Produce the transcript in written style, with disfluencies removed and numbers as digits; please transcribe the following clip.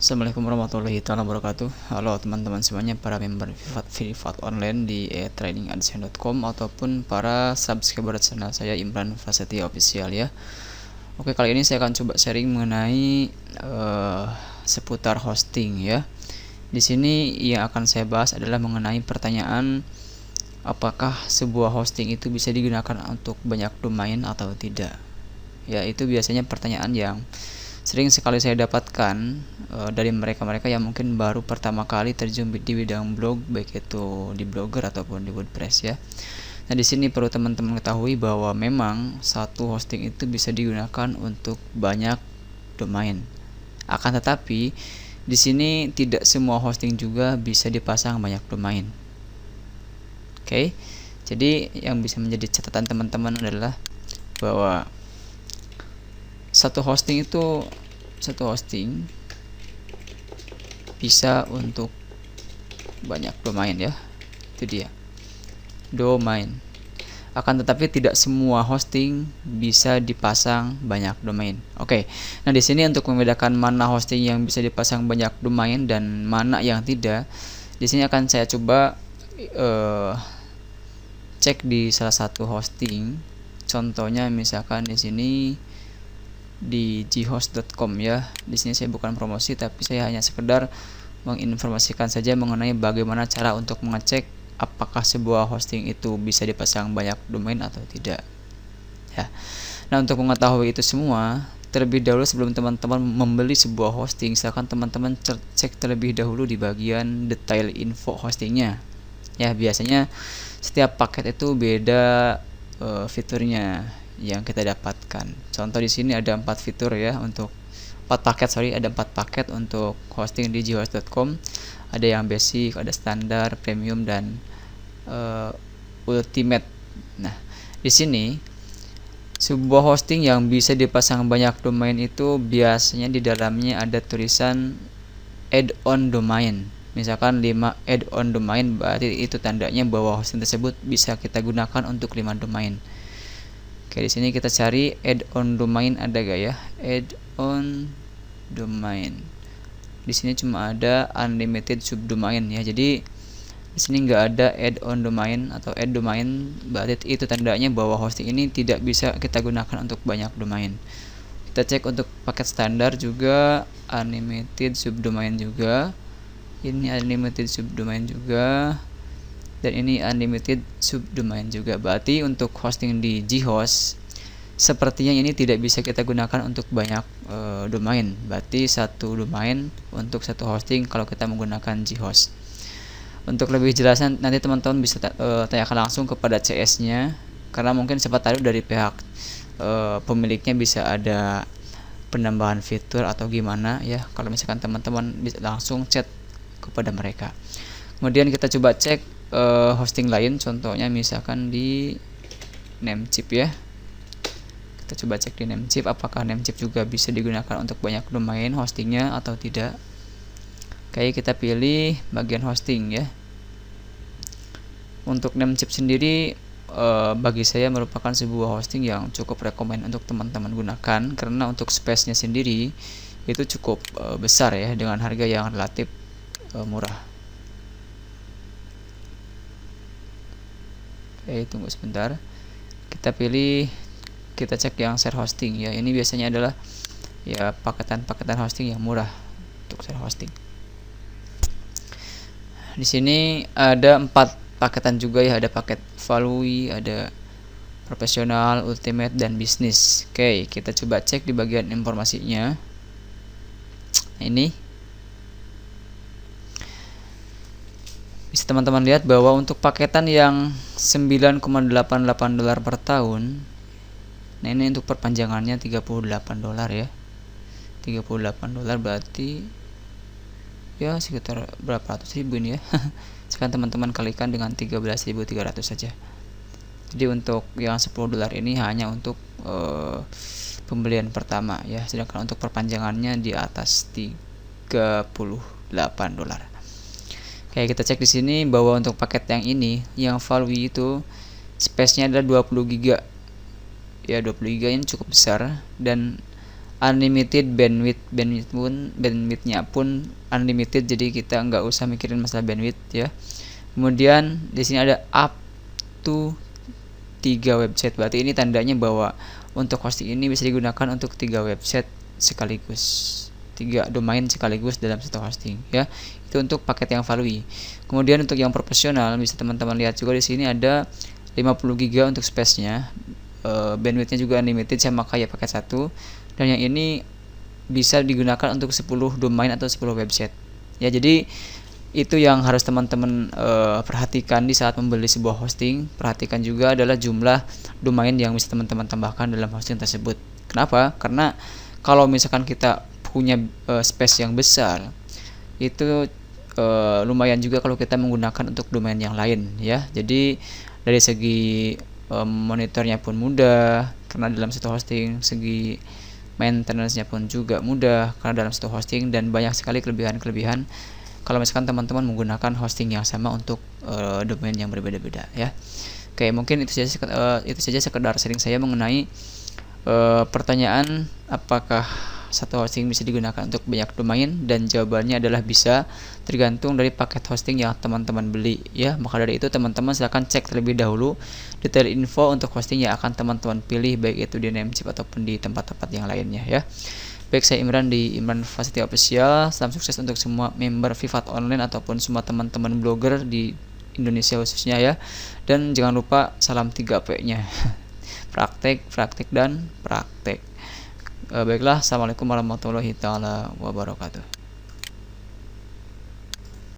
Assalamualaikum warahmatullahi wabarakatuh. Halo teman-teman semuanya, para member Privat Online di tradingadsense.com ataupun para subscriber channel saya Imran Prasetya Official ya. Oke, kali ini saya akan coba sharing mengenai seputar hosting ya. Di sini yang akan saya bahas adalah mengenai pertanyaan apakah sebuah hosting itu bisa digunakan untuk banyak domain atau tidak. Ya, itu biasanya pertanyaan yang sering sekali saya dapatkan dari mereka-mereka yang mungkin baru pertama kali terjun di bidang blog, baik itu di Blogger ataupun di WordPress ya. Nah, di sini perlu teman-teman ketahui bahwa memang satu hosting itu bisa digunakan untuk banyak domain. Akan tetapi di sini tidak semua hosting juga bisa dipasang banyak domain. Oke. Jadi yang bisa menjadi catatan teman-teman adalah bahwa satu hosting bisa untuk banyak domain ya. Itu dia, domain. Akan tetapi tidak semua hosting bisa dipasang banyak domain. Oke. Nah, di sini untuk membedakan mana hosting yang bisa dipasang banyak domain dan mana yang tidak, di sini akan saya coba cek di salah satu hosting. Contohnya misalkan di sini di ghost.com ya. Di sini saya bukan promosi, tapi saya hanya sekedar menginformasikan saja mengenai bagaimana cara untuk mengecek apakah sebuah hosting itu bisa dipasang banyak domain atau tidak ya. Nah, untuk mengetahui itu semua, terlebih dahulu sebelum teman-teman membeli sebuah hosting, silakan teman-teman cek terlebih dahulu di bagian detail info hostingnya ya. Biasanya setiap paket itu beda fiturnya yang kita dapatkan. Contoh di sini ada 4 fitur ya, untuk 4 paket, ada 4 paket untuk hosting di ghost.com. Ada yang basic, ada standar, premium, dan ultimate. Nah, di sini sebuah hosting yang bisa dipasang banyak domain itu biasanya di dalamnya ada tulisan add-on domain. Misalkan 5 add-on domain, berarti itu tandanya bahwa hosting tersebut bisa kita gunakan untuk 5 domain. Oke, di sini kita cari add-on domain, ada gak ya? Add-on domain. Di sini cuma ada unlimited subdomain ya. Jadi di sini nggak ada add-on domain atau add domain, berarti itu tandanya bahwa hosting ini tidak bisa kita gunakan untuk banyak domain. Kita cek untuk paket standar juga, unlimited subdomain juga. Ini unlimited subdomain juga. Dan ini unlimited subdomain juga. Berarti untuk hosting di ghost sepertinya ini tidak bisa kita gunakan untuk banyak domain. Berarti satu domain untuk satu hosting kalau kita menggunakan ghost. Untuk lebih jelasnya nanti teman-teman bisa tanyakan langsung kepada CS-nya, karena mungkin siapa tahu dari pihak pemiliknya bisa ada penambahan fitur atau gimana ya. Kalau misalkan teman-teman bisa langsung chat kepada mereka. Kemudian kita coba cek hosting lain, contohnya misalkan di Namecheap ya. Kita coba cek di Namecheap apakah Namecheap juga bisa digunakan untuk banyak domain hostingnya atau tidak. Oke, kita pilih bagian hosting ya. Untuk Namecheap sendiri bagi saya merupakan sebuah hosting yang cukup rekomend untuk teman-teman gunakan, karena untuk space-nya sendiri itu cukup besar ya, dengan harga yang relatif murah. Oke, tunggu sebentar. Kita pilih, kita cek yang share hosting ya. Ini biasanya adalah ya paketan-paketan hosting yang murah untuk share hosting. Di sini ada 4 paketan juga ya, ada paket value, ada profesional, ultimate, dan bisnis. Oke, kita coba cek di bagian informasinya. Nah, ini bisa teman-teman lihat bahwa untuk paketan yang $9,88 per tahun, nah ini untuk perpanjangannya $38 ya. $38 berarti ya sekitar berapa ratus ribu ini ya. Sekarang teman-teman kalikan dengan 13.300 saja. Jadi untuk yang $10 ini hanya untuk pembelian pertama ya, sedangkan untuk perpanjangannya di atas $38. Oke, kita cek di sini bahwa untuk paket yang ini, yang value itu space-nya adalah 20 GB. Ya, 20 GB ini cukup besar, dan unlimited bandwidthnya pun unlimited, jadi kita nggak usah mikirin masalah bandwidth ya. Kemudian di sini ada up to 3 website, berarti ini tandanya bahwa untuk hosting ini bisa digunakan untuk 3 website sekaligus, 3 domain sekaligus dalam satu hosting ya. Itu untuk paket yang value. Kemudian untuk yang profesional bisa teman-teman lihat juga di sini ada 50 GB untuk space-nya. Bandwidthnya juga unlimited sama kayak paket 1, dan yang ini bisa digunakan untuk 10 domain atau 10 website ya. Jadi itu yang harus teman-teman perhatikan di saat membeli sebuah hosting. Perhatikan juga adalah jumlah domain yang bisa teman-teman tambahkan dalam hosting tersebut. Kenapa? Karena kalau misalkan kita punya space yang besar, itu lumayan juga kalau kita menggunakan untuk domain yang lain ya. Jadi dari segi monitornya pun mudah karena dalam satu hosting, segi maintenance-nya pun juga mudah karena dalam satu hosting, dan banyak sekali kelebihan-kelebihan kalau misalkan teman-teman menggunakan hosting yang sama untuk domain yang berbeda-beda ya. Oke, mungkin itu saja sekedar sharing saya mengenai pertanyaan apakah satu hosting bisa digunakan untuk banyak domain, dan jawabannya adalah bisa, tergantung dari paket hosting yang teman-teman beli ya. Maka dari itu teman-teman silahkan cek terlebih dahulu detail info untuk hosting yang akan teman-teman pilih, baik itu di Namecheap ataupun di tempat-tempat yang lainnya ya. Baik, saya Imran di Imran Facility Official. Salam sukses untuk semua member Vivat Online ataupun semua teman-teman blogger di Indonesia khususnya ya. Dan jangan lupa salam 3P-nya. Praktek, praktek, dan praktek. Baiklah, assalamualaikum warahmatullahi taala wabarakatuh.